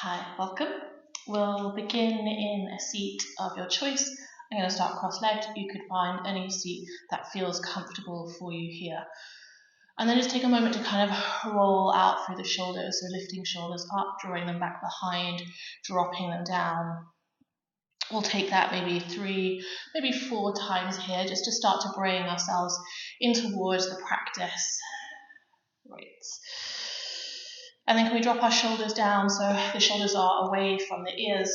Hi, welcome. We'll begin in a seat of your choice. I'm going to start cross-legged. You could find any seat that feels comfortable for you here. And then just take a moment to kind of roll out through the shoulders, so lifting shoulders up, drawing them back behind, dropping them down. We'll take that maybe 3, maybe 4 times here, just to start to bring ourselves in towards the practice. Right. And then can we drop our shoulders down so the shoulders are away from the ears?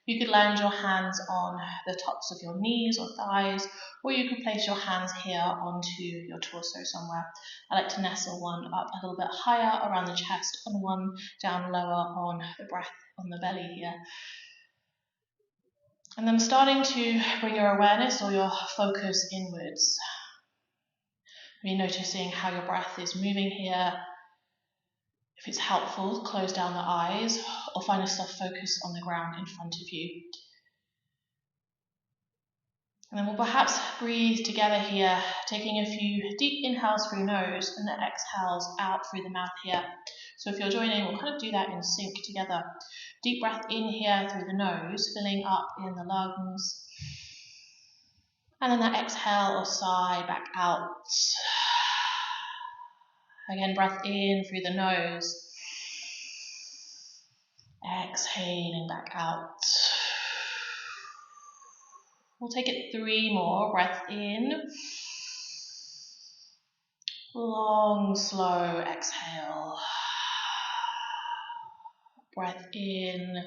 You could land your hands on the tops of your knees or thighs, or you could place your hands here onto your torso somewhere. I like to nestle one up a little bit higher around the chest and one down lower on the breath, on the belly here. And then starting to bring your awareness or your focus inwards. Maybe noticing how your breath is moving here. If it's helpful, close down the eyes or find a soft focus on the ground in front of you. And then we'll perhaps breathe together here, taking a few deep inhales through nose and then exhales out through the mouth here. So if you're joining, we'll kind of do that in sync together. Deep breath in here through the nose, filling up in the lungs. And then that exhale or sigh back out. Again, breath in through the nose. Exhaling back out. We'll take it 3 more. Breath in. Long, slow exhale. Breath in.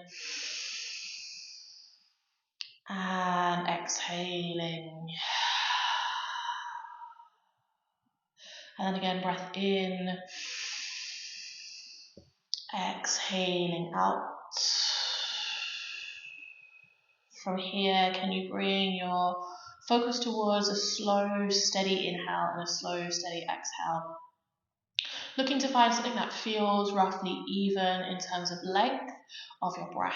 And exhaling. And then again, breath in. Exhaling out. From here, can you bring your focus towards a slow, steady inhale and a slow, steady exhale? Looking to find something that feels roughly even in terms of length of your breath.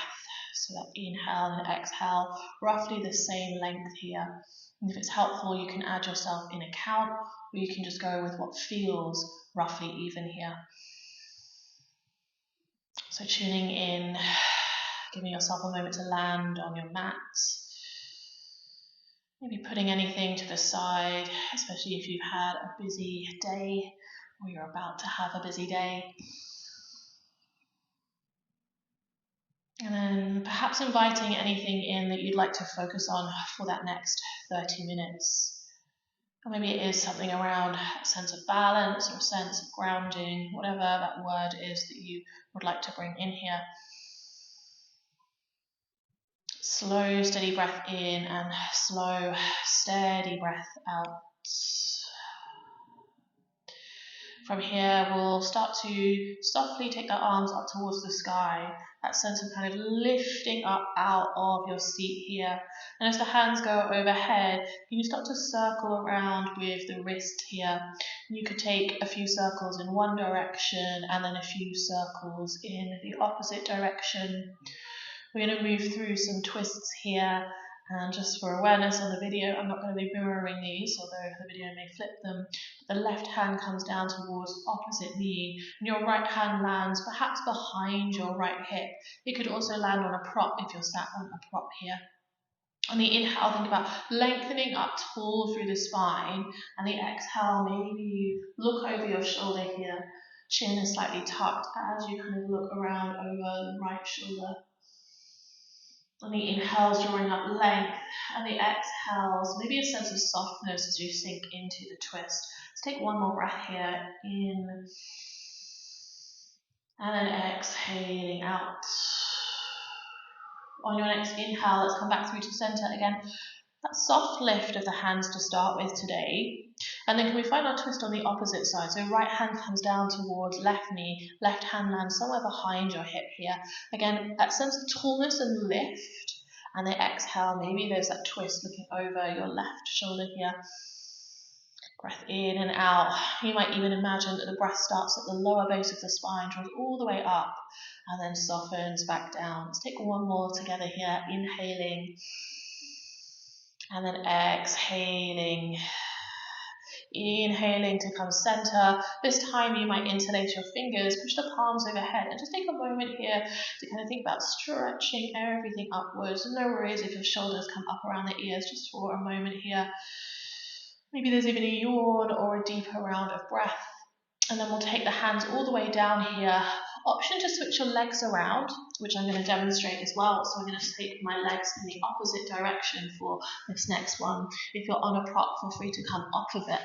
So that inhale and exhale, roughly the same length here. And if it's helpful, you can add yourself in a count, or you can just go with what feels roughly even here. So tuning in, giving yourself a moment to land on your mat. Maybe putting anything to the side, especially if you've had a busy day or you're about to have a busy day. And then perhaps inviting anything in that you'd like to focus on for that next 30 minutes. Or maybe it is something around a sense of balance or a sense of grounding, whatever that word is that you would like to bring in here. Slow, steady breath in and slow, steady breath out. From here, we'll start to softly take the arms up towards the sky. That sense of kind of lifting up out of your seat here. And as the hands go overhead, you start to circle around with the wrist here. You could take a few circles in one direction and then a few circles in the opposite direction. We're going to move through some twists here, and just for awareness on the video, I'm not going to be mirroring these, although the video may flip them. The left hand comes down towards opposite knee, and your right hand lands perhaps behind your right hip. It could also land on a prop if you're sat on a prop here. On the inhale, think about lengthening up tall through the spine, and the exhale, maybe you look over your shoulder here, chin is slightly tucked as you kind of look around over the right shoulder. On the inhales, drawing up length, and the exhales, maybe a sense of softness as you sink into the twist. Let's take one more breath here, in, and then exhaling out. On your next inhale, let's come back through to center again. That soft lift of the hands to start with today. And then can we find our twist on the opposite side? So right hand comes down towards left knee, left hand lands somewhere behind your hip here. Again, that sense of tallness and lift. And then exhale, maybe there's that twist looking over your left shoulder here. Breath in and out. You might even imagine that the breath starts at the lower base of the spine, draws all the way up, and then softens back down. Let's take one more together here, inhaling. And then exhaling. Inhaling to come center. This time you might interlace your fingers, push the palms overhead, and just take a moment here to kind of think about stretching everything upwards. No worries if your shoulders come up around the ears, just for a moment here. Maybe there's even a yawn or a deeper round of breath. And then we'll take the hands all the way down here. Option to switch your legs around, which I'm going to demonstrate as well. So I'm going to take my legs in the opposite direction for this next one. If you're on a prop, feel free to come off of it.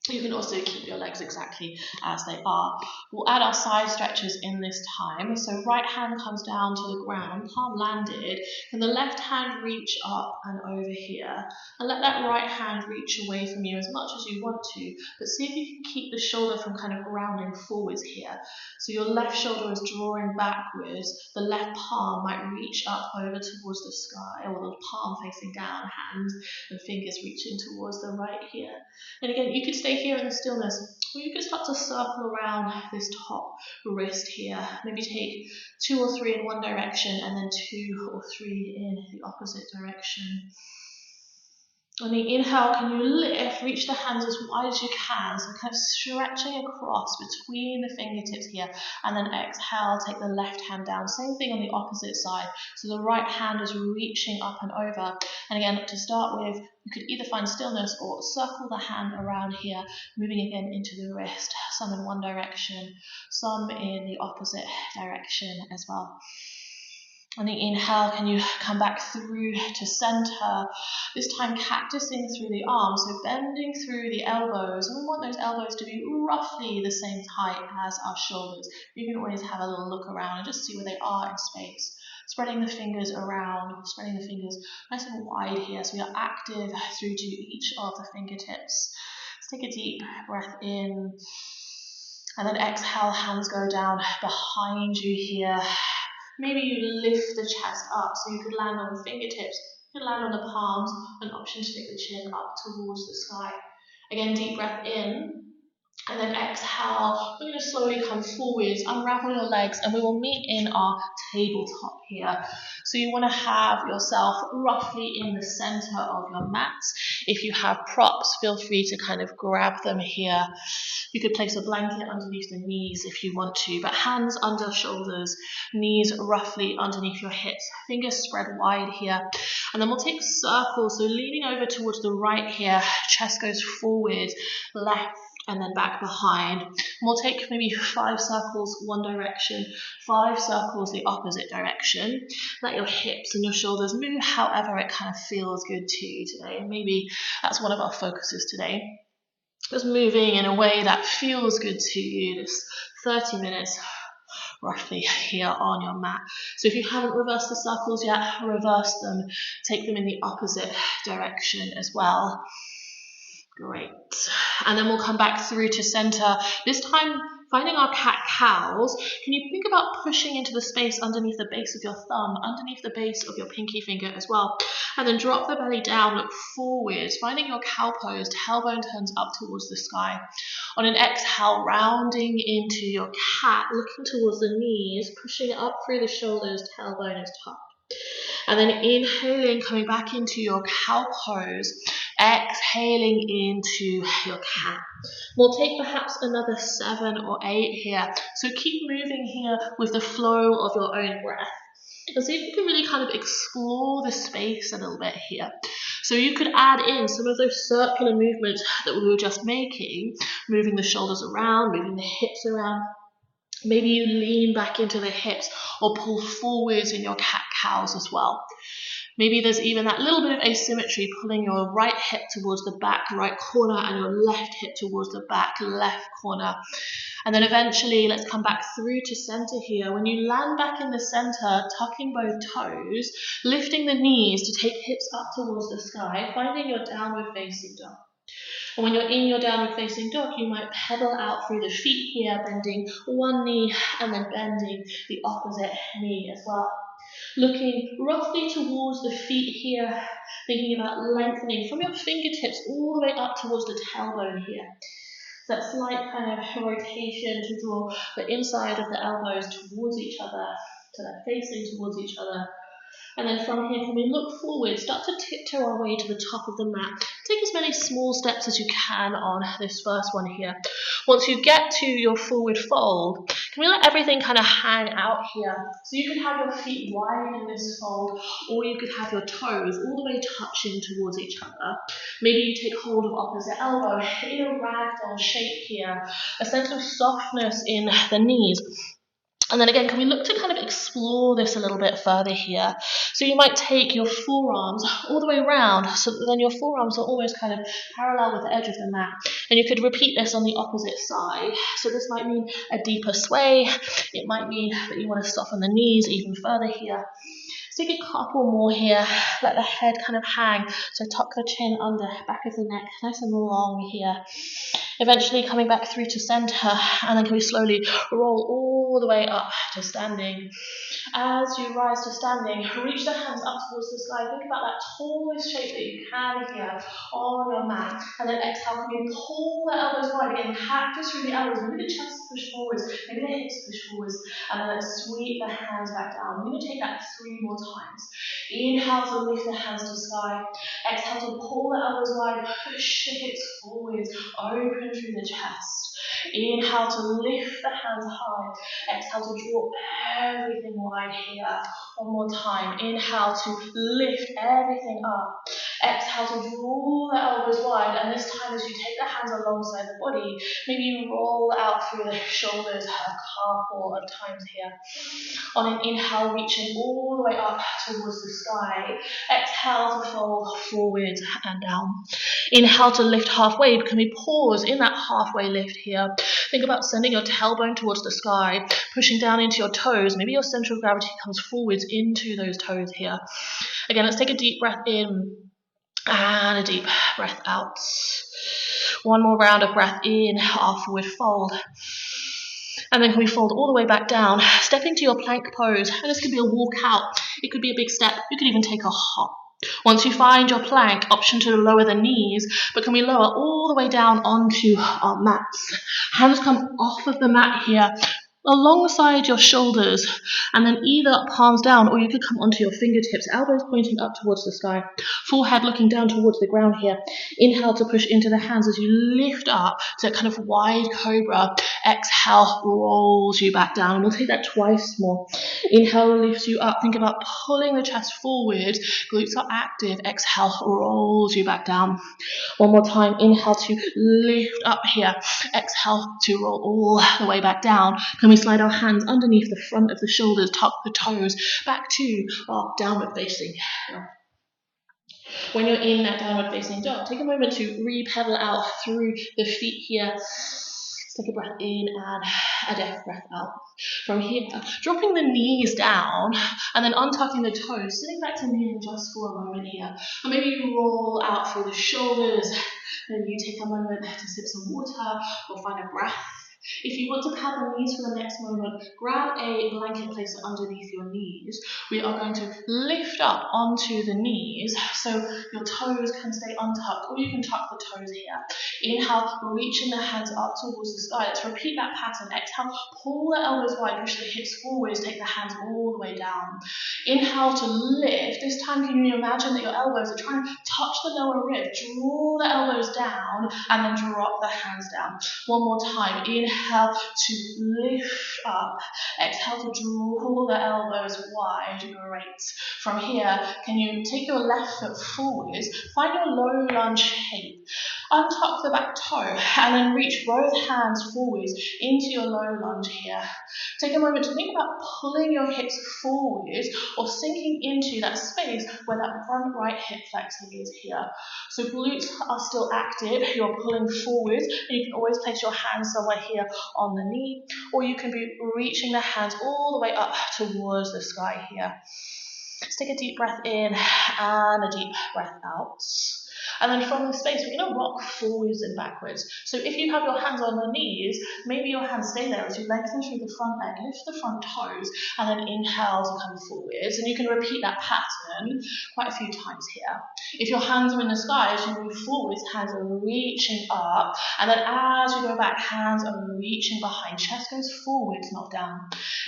You can also keep your legs exactly as they are. We'll add our side stretches in this time. So right hand comes down to the ground, palm landed. Can the left hand reach up and over here? And let that right hand reach away from you as much as you want to. But see if you can keep the shoulder from kind of grounding forwards here. So your left shoulder is drawing backwards. The left palm might reach up over towards the sky, or the palm facing down, hand and fingers reaching towards the right here. And again, you could stay here in the stillness, or you could start to circle around this top wrist here. Maybe take 2 or 3 in one direction and then 2 or 3 in the opposite direction. On the inhale, can you lift, reach the hands as wide as you can, so kind of stretching across between the fingertips here, and then exhale, take the left hand down. Same thing on the opposite side, so the right hand is reaching up and over. And again, to start with, you could either find stillness or circle the hand around here, moving again into the wrist, some in one direction, some in the opposite direction as well. On the inhale, can you come back through to center? This time cactusing through the arms, so bending through the elbows. And we want those elbows to be roughly the same height as our shoulders. You can always have a little look around and just see where they are in space. Spreading the fingers around, spreading the fingers nice and wide here, so we are active through to each of the fingertips. Let's take a deep breath in. And then exhale, hands go down behind you here. Maybe you lift the chest up, so you could land on the fingertips, you could land on the palms, an option to take the chin up towards the sky. Again, deep breath in, and then exhale. We're going to slowly come forwards, unravel your legs, and we will meet in our tabletop here. So you want to have yourself roughly in the center of your mat. If you have props, feel free to kind of grab them here. You could place a blanket underneath the knees if you want to, but hands under shoulders, knees roughly underneath your hips, fingers spread wide here. And then we'll take circles, so leaning over towards the right here, chest goes forward, left, and then back behind. And we'll take maybe 5 circles one direction, 5 circles the opposite direction. Let your hips and your shoulders move however it kind of feels good to you today. And maybe that's one of our focuses today. Just moving in a way that feels good to you, this 30 minutes roughly here on your mat. So if you haven't reversed the circles yet, reverse them, take them in the opposite direction as well. Great. And then we'll come back through to center. This time, finding our cat-cows. Can you think about pushing into the space underneath the base of your thumb, underneath the base of your pinky finger as well? And then drop the belly down, look forwards, finding your cow pose, tailbone turns up towards the sky. On an exhale, rounding into your cat, looking towards the knees, pushing up through the shoulders, tailbone is tucked. And then inhaling, coming back into your cow pose, exhaling into your cat. We'll take perhaps another 7 or 8 here. So keep moving here with the flow of your own breath. And see if you can really kind of explore the space a little bit here. So you could add in some of those circular movements that we were just making, moving the shoulders around, moving the hips around. Maybe you lean back into the hips or pull forwards in your cat-cows as well. Maybe there's even that little bit of asymmetry, pulling your right hip towards the back right corner and your left hip towards the back left corner. And then eventually, let's come back through to center here. When you land back in the center, tucking both toes, lifting the knees to take hips up towards the sky, finding your downward facing dog. And when you're in your downward facing dog, you might pedal out through the feet here, bending one knee and then bending the opposite knee as well. Looking roughly towards the feet here, thinking about lengthening from your fingertips all the way up towards the tailbone here. So that slight kind of rotation to draw the inside of the elbows towards each other, so they're facing towards each other. And then from here, can we look forward, start to tiptoe our way to the top of the mat. Take as many small steps as you can on this first one here. Once you get to your forward fold, can we let everything kind of hang out here? So you could have your feet wide in this fold, or you could have your toes all the way touching towards each other. Maybe you take hold of opposite elbow in a ragdoll shape here, a sense of softness in the knees. And then again, can we look to kind of explore this a little bit further here? So you might take your forearms all the way around, so that then your forearms are almost kind of parallel with the edge of the mat. And you could repeat this on the opposite side. So this might mean a deeper sway. It might mean that you want to soften the knees even further here. So take a couple more here. Let the head kind of hang. So tuck the chin under, back of the neck, nice and long here. Eventually coming back through to center, and then can we slowly roll all the way up to standing. As you rise to standing, reach the hands up towards the sky. Think about that tallest shape that you can here on your mat. And then exhale, can you pull the elbows wide again, practice through the elbows. Maybe the chest push forwards, maybe the hips push forwards, and then let's sweep the hands back down. We're going to take that 3 more times. Inhale to lift the hands to sky. Exhale to pull the elbows wide, push the hips forwards, open through the chest. Inhale to lift the hands high. Exhale to draw everything wide here. One more time. Inhale to lift everything up. Exhale to draw the elbows wide. And this time as you take the hands alongside the body, maybe you roll out through the shoulders a couple of times here. On an inhale, reaching all the way up towards the sky. Exhale to fold forward and down. Inhale to lift halfway. Can we pause in that halfway lift here? Think about sending your tailbone towards the sky, pushing down into your toes. Maybe your center of gravity comes forwards into those toes here. Again, let's take a deep breath in and a deep breath out. One more round of breath in, our forward fold. And then can we fold all the way back down, stepping to your plank pose. And this could be a walk out. It could be a big step. You could even take a hop. Once you find your plank, option to lower the knees, but can we lower all the way down onto our mats? Hands come off of the mat here, alongside your shoulders, and then either palms down, or you could come onto your fingertips, elbows pointing up towards the sky, forehead looking down towards the ground here. Inhale to push into the hands as you lift up to kind of wide cobra. Exhale rolls you back down, and we'll take that twice more. Inhale lifts you up. Think about pulling the chest forward, glutes are active. Exhale rolls you back down. One more time. Inhale to lift up here. Exhale to roll all the way back down. Can we slide our hands underneath the front of the shoulders, tuck the toes back to our downward facing dog. When you're in that downward facing dog, take a moment to re-pedal out through the feet here. Take a breath in and a deep breath out. From here, dropping the knees down and then untucking the toes, sitting back to kneeling just for a moment here. Or maybe you roll out through the shoulders, then you take a moment to sip some water or find a breath. If you want to pad the knees for the next moment, grab a blanket, place it underneath your knees. We are going to lift up onto the knees so your toes can stay untucked, or you can tuck the toes here. Inhale, reaching the hands up towards the sky. Let's repeat that pattern. Exhale, pull the elbows wide, push the hips forwards, take the hands all the way down. Inhale to lift. This time, can you imagine that your elbows are trying to touch the lower rib? Draw the elbows down and then drop the hands down. One more time. Inhale to lift up. Exhale to draw the elbows wide. Great. From here, can you take your left foot forwards, find your low lunge shape, untuck the back toe, and then reach both hands forwards into your low lunge here. Take a moment to think about pulling your hips forwards or sinking into that space where that front right hip flexing is here. So glutes are still active, you're pulling forwards, and you can always place your hands somewhere here on the knee, or you can be reaching the hands all the way up towards the sky here. Let's take a deep breath in and a deep breath out. And then from the space, we're going to rock forwards and backwards. So if you have your hands on the knees, maybe your hands stay there as you lengthen through the front leg, lift the front toes, and then inhale to come forwards. And you can repeat that pattern quite a few times here. If your hands are in the sky, as you move forwards, hands are reaching up. And then as you go back, hands are reaching behind. Chest goes forwards, not down.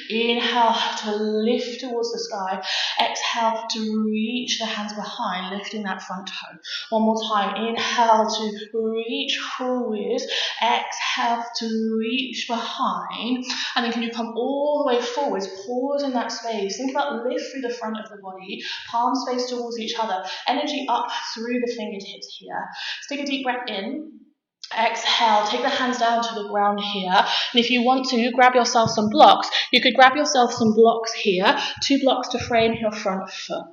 Inhale to lift towards the sky. Exhale to reach the hands behind, lifting that front toe. One more time. Inhale to reach forwards. Exhale to reach behind. And then can you come all the way forwards? Pause in that space. Think about lift through the front of the body. Palms face towards each other. Energy up through the fingertips here. Let's take a deep breath in. Exhale, take the hands down to the ground here. And if you want to, grab yourself some blocks. You could grab yourself some blocks here. 2 blocks to frame your front foot.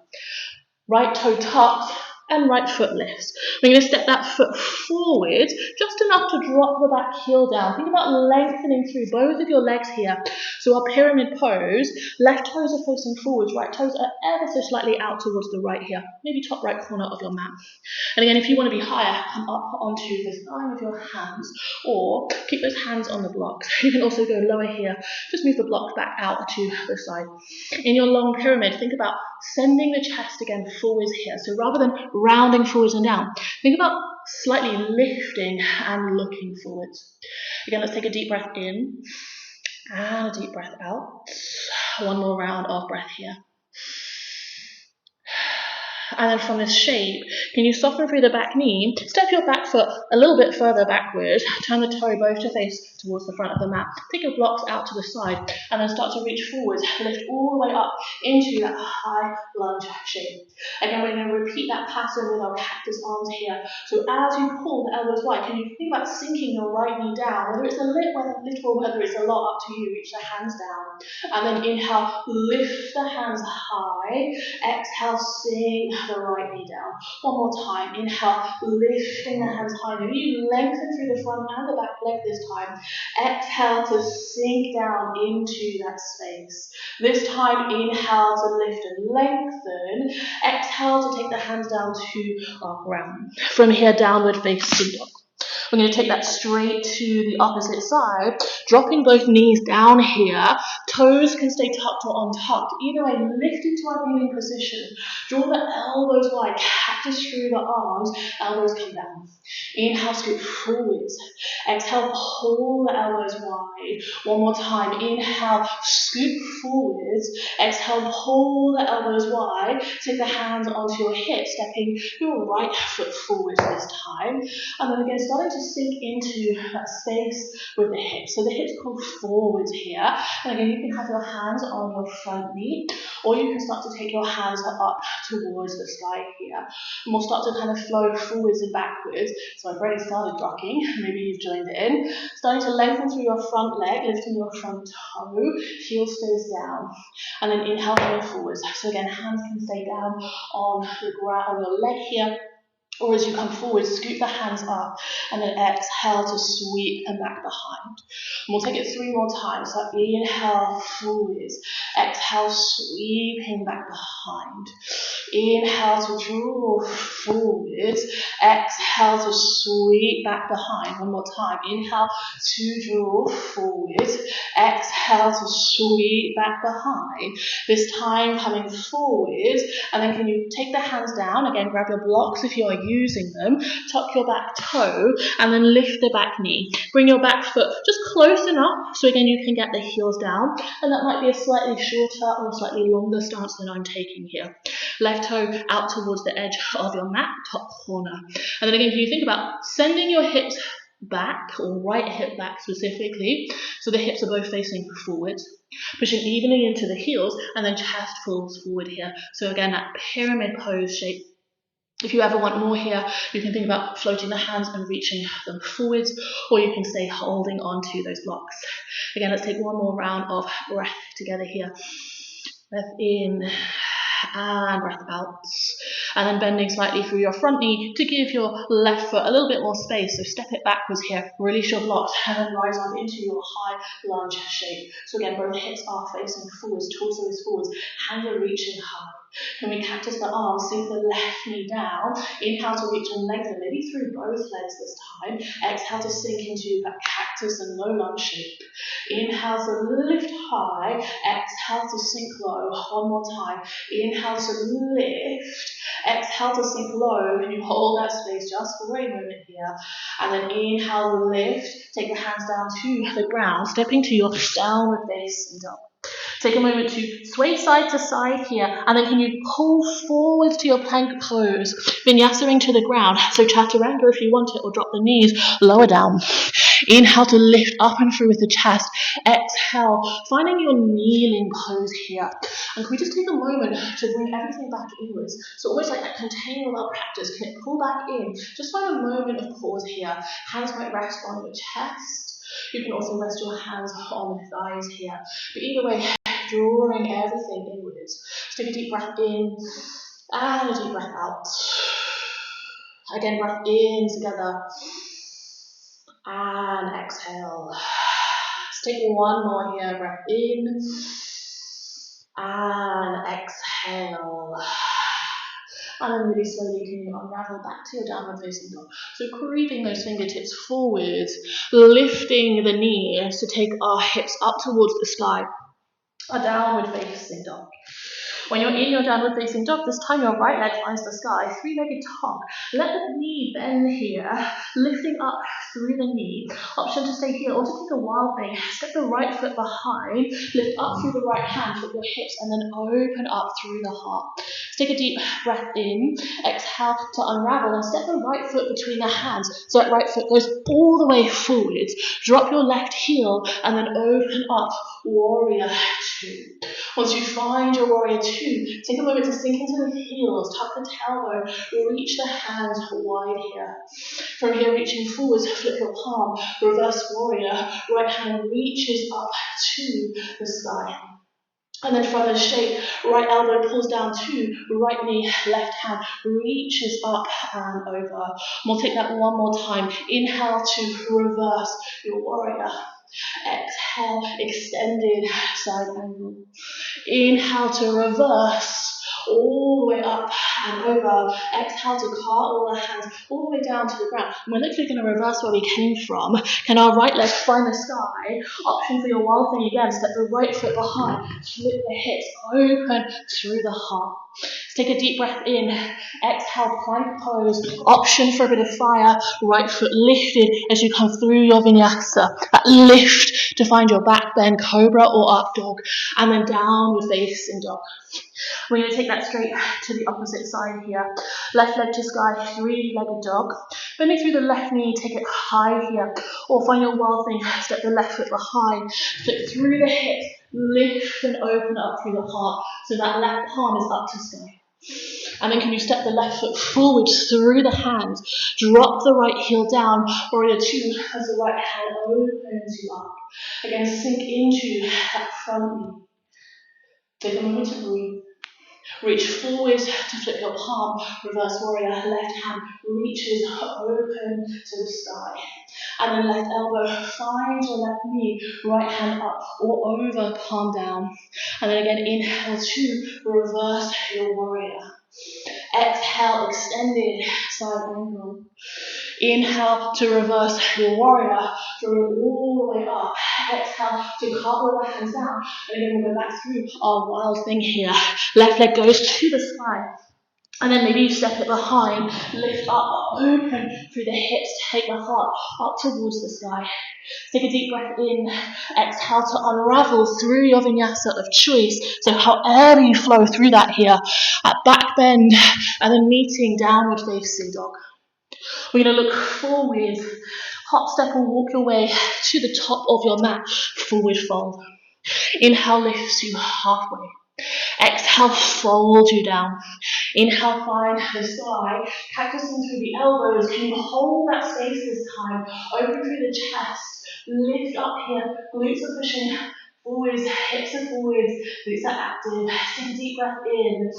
Right toe tucked and right foot lifts. We're going to step that foot forward, just enough to drop the back heel down. Think about lengthening through both of your legs here. So our pyramid pose, left toes are facing forwards, right toes are ever so slightly out towards the right here, maybe top right corner of your mat. And again, if you want to be higher, come up onto the thigh with your hands, or keep those hands on the blocks. You can also go lower here, just move the blocks back out to the side. In your long pyramid, think about sending the chest again forwards here. So rather than rounding forwards and down, think about slightly lifting and looking forwards. Again, let's take a deep breath in and a deep breath out. One more round of breath here. And then from this shape, can you soften through the back knee, step your back foot a little bit further backward, turn the toe both to face towards the front of the mat, take your blocks out to the side, and then start to reach forwards, lift all the way up into that high lunge shape. Again, we're going to repeat that pattern with our cactus arms here. So as you pull the elbows wide, can you think about sinking your right knee down, whether it's a little, whether it's a lot, up to you, reach the hands down. And then inhale, lift the hands high, exhale, sink the right knee down. One more time. Inhale, lifting the hands high. Maybe you lengthen through the front and the back leg this time. Exhale to sink down into that space. This time, inhale to lift and lengthen. Exhale to take the hands down to our ground. From here, downward facing dog. We're going to take that straight to the opposite side, dropping both knees down here. Toes can stay tucked or untucked. Either way, lift into our kneeling position. Draw the elbows wide, cactus through the arms, elbows come down. Inhale, scoot forwards. Exhale, pull the elbows wide. One more time. Inhale, scoot forwards. Exhale, pull the elbows wide. Take the hands onto your hips, stepping your right foot forward this time. And then again, starting to sink into that space with the hips. So the hips come forwards here. And again, you can have your hands on your front knee, or you can start to take your hands up towards the sky here. And we'll start to kind of flow forwards and backwards. So I've already started rocking, maybe you've joined in. Starting to lengthen through your front leg, lifting your front toe, heel stays down. And then inhale, go forwards. So again, hands can stay down on the ground, on your leg here. Or as you come forward, scoop the hands up and then exhale to sweep them back behind. And we'll take it 3 more times. So inhale, forwards. Exhale, sweeping back behind. Inhale to draw forwards. Exhale to sweep back behind. One more time. Inhale to draw forwards. Exhale to sweep back behind. This time coming forwards. And then can you take the hands down? Again, grab your blocks if you are using them. Tuck your back toe and then lift the back knee. Bring your back foot just close enough so again you can get the heels down. And that might be a slightly shorter or slightly longer stance than I'm taking here. Left toe out towards the edge of your mat, top corner. And then again, can you think about sending your hips back, or right hip back specifically, so the hips are both facing forwards, pushing evenly into the heels, and then chest falls forward here. So again, that pyramid pose shape. If you ever want more here, you can think about floating the hands and reaching them forwards, or you can stay holding on to those blocks. Again, let's take one more round of breath together here. Breath in and breath out. And then bending slightly through your front knee to give your left foot a little bit more space. So step it backwards here, release your blocks, and then rise up into your high lunge shape. So again, both hips are facing forwards, torso is forwards, hands are reaching high. Can we cactus the arms, sink the left knee down. Inhale to reach and lengthen, maybe through both legs this time. Exhale to sink into that cactus and low lunge shape. Inhale to lift high. Exhale to sink low. One more time. Inhale to lift. Exhale to sink low. Can you hold that space just for a moment here? And then inhale, lift. Take the hands down to the ground, stepping to your downward facing dog. Take a moment to sway side to side here, and then can you pull forward to your plank pose, vinyasa to the ground. So chaturanga if you want it, or drop the knees lower down. Inhale to lift up and through with the chest. Exhale, finding your kneeling pose here. And can we just take a moment to bring everything back inwards? So almost like that container well practice. Can it pull back in? Just find a moment of pause here. Hands might rest on your chest. You can also rest your hands on the thighs here. But either way, drawing everything inwards. Just take a deep breath in and a deep breath out. Again, breath in together and exhale. Let's take one more here. Breath in and exhale. And then really slowly can you unravel back to your downward facing dog. So creeping those fingertips forwards, lifting the knees to take our hips up towards the sky. A downward facing dog. When you're in your downward facing dog, this time your right leg finds the sky, three-legged dog. Let the knee bend here, lifting up through the knee. Option to stay here or to take a wild thing. Step the right foot behind, lift up through the right hand with your hips, and then open up through the heart. Let's take a deep breath in, exhale to unravel, and step the right foot between the hands so that right foot goes all the way forwards. Drop your left heel and then open up, warrior two. Once you find your warrior two, take a moment to sink into the heels, tuck the tailbone, reach the hands wide here. From here, reaching forwards, flip your palm, reverse warrior, right hand reaches up to the sky. And then from the shape, right elbow pulls down to right knee, left hand reaches up and over. And we'll take that one more time. Inhale to reverse your warrior. Exhale, extended side angle. Inhale to reverse, all the way up and over. Exhale to cartwheel the hands all the way down to the ground. And we're literally going to reverse where we came from. Can our right leg find the sky? Option for your wild thing again, step the right foot behind, flip the hips open through the heart. Let's take a deep breath in, exhale, plank pose, option for a bit of fire, right foot lifted as you come through your vinyasa, that lift to find your back bend, cobra or up dog, and then downward facing dog. We're going to take that straight to the opposite side here. Left leg to sky, three-legged dog. Bending through the left knee, take it high here. Or find your wild thing, step the left foot behind. Flip through the hips, lift and open up through the heart. So that left palm is up to sky. And then can you step the left foot forward through the hands. Drop the right heel down. Warrior two as the right hand opens you up. Again, sink into that front knee. Take a moment to breathe. Reach forward to flip your palm, reverse warrior, left hand reaches open to the sky. And then left elbow, find your left knee, right hand up or over, palm down. And then again, inhale to reverse your warrior. Exhale, extended side angle. Inhale to reverse your warrior, through all the way up. Exhale to cartwheel the hands down. And again, we'll go back through our wild thing here. Left leg goes to the sky. And then maybe you step it behind, lift up, open through the hips, take the heart up towards the sky. Take a deep breath in, exhale to unravel through your vinyasa of choice. So however you flow through that here, at back bend, and then meeting downward facing dog. We're going to look forward, hop, step, or walk your way to the top of your mat, forward fold. Inhale lifts you halfway. Exhale, fold you down. Inhale, find the sky. Cactusing through the elbows. Can you hold that space this time? Open through the chest. Lift up here. Glutes are pushing forwards. Hips are forwards. Glutes are active. Take a deep breath in.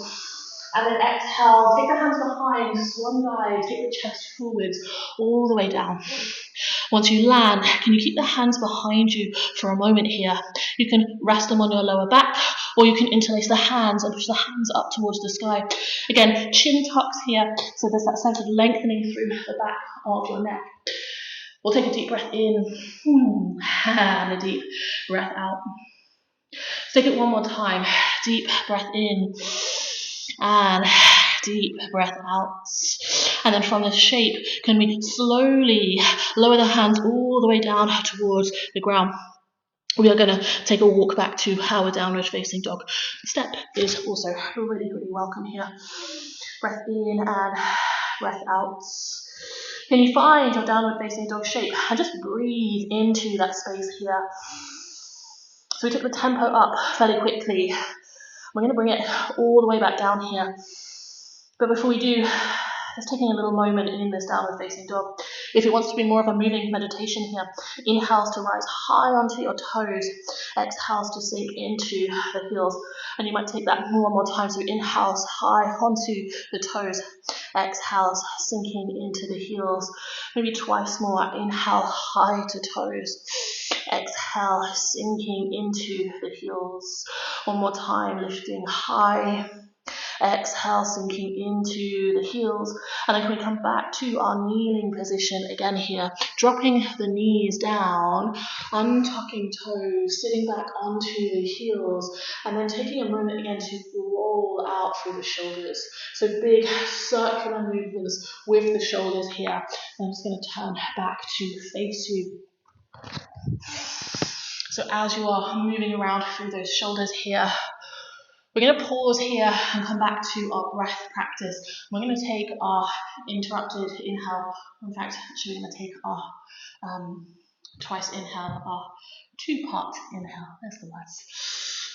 And then exhale. Take the hands behind. Swan dive. Take the chest forwards. All the way down. Once you land, can you keep the hands behind you for a moment here? You can rest them on your lower back, or you can interlace the hands and push the hands up towards the sky. Again, chin tucks here, so there's that sense of lengthening through the back of your neck. We'll take a deep breath in, and a deep breath out. Let's take it one more time. Deep breath in, and deep breath out. And then from this shape, can we slowly lower the hands all the way down towards the ground. We are going to take a walk back to our downward facing dog. Step is also really, really welcome here. Breath in and breath out. Can you find your downward facing dog shape and just breathe into that space here. So we took the tempo up fairly quickly. We're going to bring it all the way back down here. But before we do, just taking a little moment in this downward facing dog. If it wants to be more of a moving meditation here, inhales to rise high onto your toes, exhales to sink into the heels. And you might take that one more time. So inhales high onto the toes, exhales sinking into the heels. Maybe twice more. Inhale high to toes, exhale sinking into the heels. One more time, lifting high. Exhale, sinking into the heels. And then can we come back to our kneeling position again here, dropping the knees down, untucking toes, sitting back onto the heels, and then taking a moment again to roll out through the shoulders. So big circular movements with the shoulders here. I'm just going to turn back to face you. So as you are moving around through those shoulders here, we're going to pause here and come back to our breath practice. We're going to take our interrupted inhale. In fact, actually we're going to take our twice inhale, our two-part inhale. There's the words.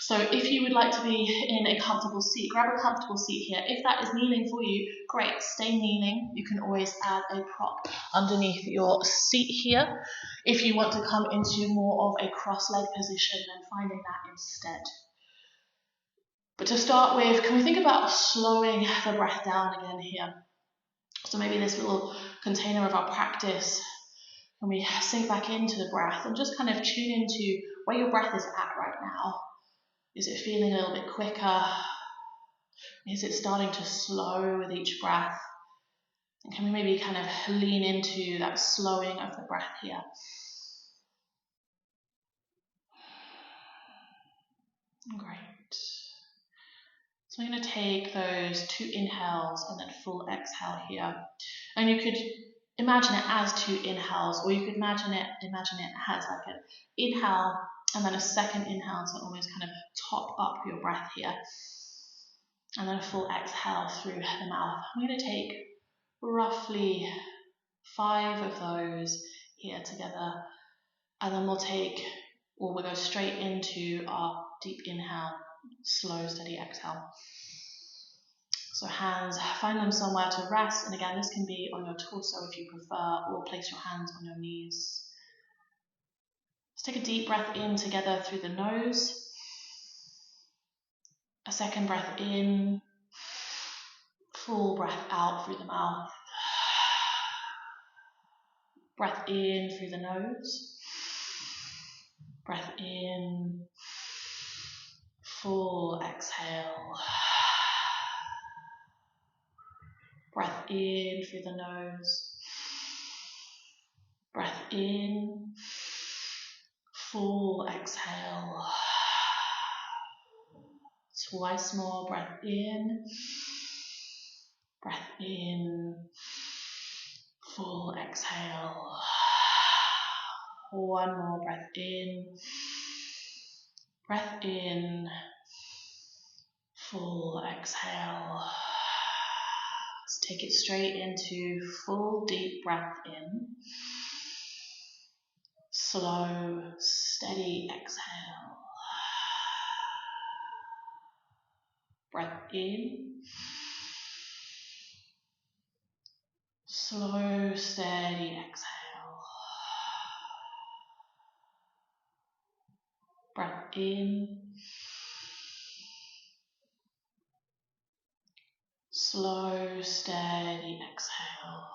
So if you would like to be in a comfortable seat, grab a comfortable seat here. If that is kneeling for you, great, stay kneeling. You can always add a prop underneath your seat here. If you want to come into more of a cross-leg position, then finding that instead. But to start with, can we think about slowing the breath down again here? So maybe this little container of our practice, can we sink back into the breath and just kind of tune into where your breath is at right now? Is it feeling a little bit quicker? Is it starting to slow with each breath? And can we maybe kind of lean into that slowing of the breath here? Great. So I'm going to take those two inhales and then full exhale here. And you could imagine it as two inhales, or you could imagine it as like an inhale and then a second inhale to almost kind of top up your breath here. And then a full exhale through the mouth. I'm going to take roughly 5 of those here together. And then we'll go straight into our deep inhale, slow, steady exhale. So hands, find them somewhere to rest. And again, this can be on your torso if you prefer, or place your hands on your knees. Let's take a deep breath in together through the nose. A second breath in. Full breath out through the mouth. Breath in through the nose. Breath in. Full exhale. Breath in through the nose. Breath in. Full exhale. Twice more. Breath in. Breath in. Full exhale. One more. Breath in. Breath in. Full exhale. Let's take it straight into full deep breath in. Slow, steady exhale. Breath in. Slow, steady exhale. Breath in. Slow, steady exhale.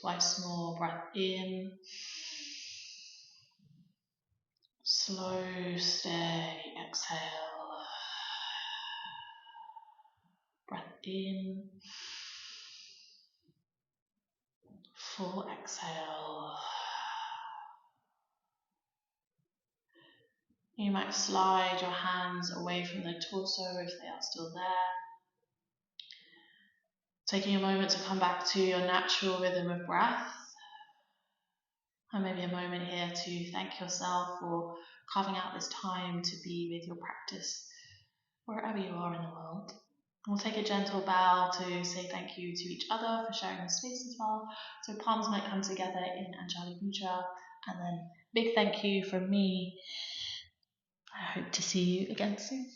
Twice more. Breath in. Slow, steady exhale. Breath in. Full exhale. You might slide your hands away from the torso if they are still there. Taking a moment to come back to your natural rhythm of breath. And maybe a moment here to thank yourself for carving out this time to be with your practice wherever you are in the world. We'll take a gentle bow to say thank you to each other for sharing the space as well. So palms might come together in Anjali Mudra, and then big thank you from me. I hope to see you again soon.